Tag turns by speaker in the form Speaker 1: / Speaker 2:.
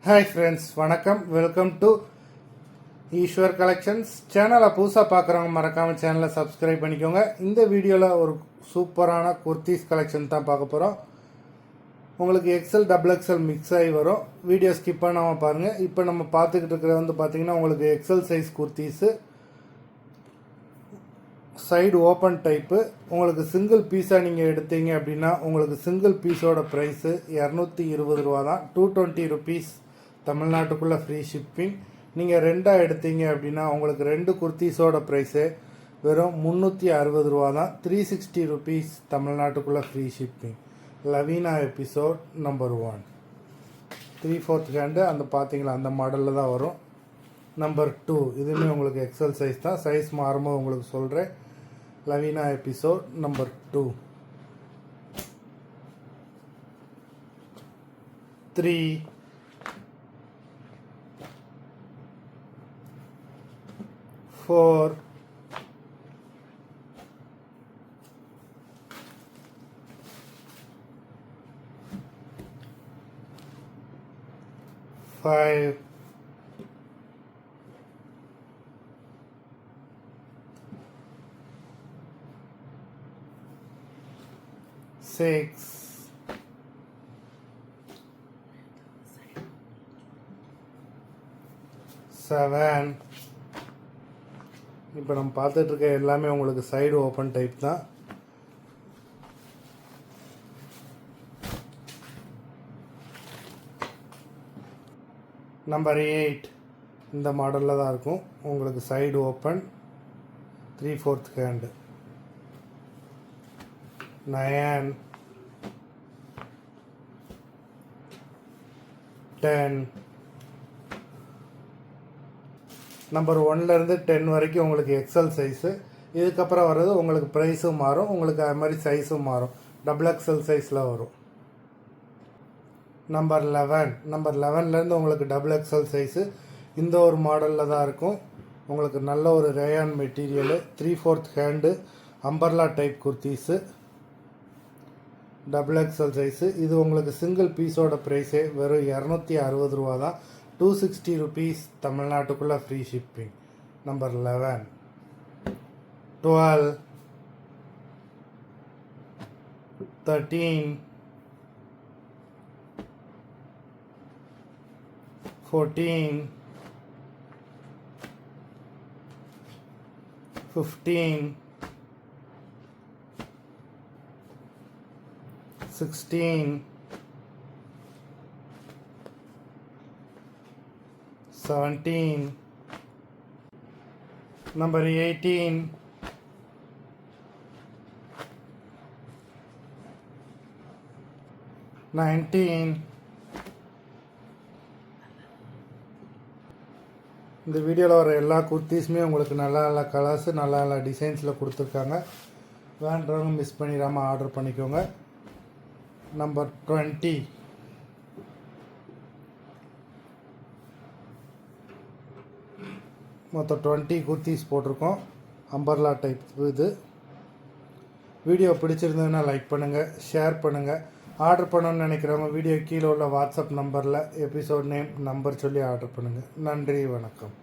Speaker 1: Hi friends, வணக்கம். Welcome to Eswar collections. சேனலை புதுசாக பார்க்குறவங்க மறக்காமல் சேனலை சப்ஸ்கிரைப் பண்ணிக்கோங்க. இந்த வீடியோவில் ஒரு சூப்பரான குர்த்திஸ் கலெக்ஷன் தான் பார்க்க போகிறோம். உங்களுக்கு எக்ஸல் டபுள் எக்ஸல் மிக்ஸ் ஆகி வரும். வீடியோ ஸ்கிப் பண்ணாமல் பாருங்கள். இப்போ நம்ம பார்த்துக்கிட்டு இருக்கிறது வந்து பார்த்திங்கன்னா உங்களுக்கு XL size kurtis, side open type. உங்களுக்கு சிங்கிள் பீஸாக நீங்கள் எடுத்தீங்க அப்படின்னா உங்களுக்கு சிங்கிள் பீஸோட ப்ரைஸு 220 ரூபா தான். 220 ருபீஸ் தமிழ்நாட்டுக்குள்ளே ஃப்ரீ ஷிப்பிங். நீங்கள் ரெண்டாக எடுத்தீங்க அப்படின்னா உங்களுக்கு ரெண்டு குர்த்திஸோட ப்ரைஸு வெறும் 360 ரூபா தான். 360 ருபீஸ் தமிழ்நாட்டுக்குள்ளே free shipping. Laveena episode number 1 3/4 hand அந்த பார்த்தீங்களா அந்த மாடலில் தான் வரும். நம்பர் 2 இதுவுமே உங்களுக்கு எக்ஸல் சைஸ் தான். சைஸ் மாறும்போது உங்களுக்கு சொல்கிறேன். லவீனா எபிசோட் நம்பர் 2 3 4 5 6 7 இப்போ நம்ம பார்த்துட்டு இருக்க எல்லாமே உங்களுக்கு சைடு ஓப்பன் டைப் தான். நம்பர் 8 இந்த மாடலில் தான் இருக்கும். உங்களுக்கு சைடு ஓப்பன் 3/4 ஹேண்டு. 9 10 நம்பர் 1லேருந்து 10 வரைக்கும் உங்களுக்கு எக்ஸல் சைஸு. இதுக்கப்புறம் வர்றது உங்களுக்கு ப்ரைஸும் மாறும், உங்களுக்கு அது மாதிரி சைஸும் மாறும். டபுள் எக்ஸல் சைஸில் வரும். நம்பர் 11லேருந்து உங்களுக்கு டபுள் எக்ஸல் சைஸு இந்த ஒரு மாடலில் தான் இருக்கும். உங்களுக்கு நல்ல ஒரு rayon material, 3/4 hand, umbrella type kurtis, double XL size. இது உங்களுக்கு சிங்கிள் பீஸோட ப்ரைஸே வெறும் 260 ரூபா தான். 260 ருபீஸ் தமிழ்நாட்டுக்குள்ளே ஃப்ரீ ஷிப்பிங். நம்பர் 11 12 13 14 15 16 17 நம்பர் 18 19 இந்த வீடியோவில் வர எல்லா குர்த்திஸுமே உங்களுக்கு நல்ல நல்ல கலர்ஸு நல்ல நல்ல டிசைன்ஸில் கொடுத்துருக்காங்க. வேண்டவங்க மிஸ் பண்ணிடாமல் ஆர்டர் பண்ணிக்கோங்க. நம்பர் 20 மொத்தம் 20 குர்த்திஸ் போட்டிருக்கோம். அம்பர்லா டைப் இது. வீடியோ பிடிச்சிருந்ததுன்னா லைக் பண்ணுங்கள், ஷேர் பண்ணுங்கள். ஆர்டர் பண்ணணும்னு நினைக்கிறவங்க வீடியோ கீழே உள்ள வாட்ஸ்அப் நம்பரில் எபிசோட் நேம் நம்பர் சொல்லி ஆர்டர் பண்ணுங்கள். நன்றி, வணக்கம்.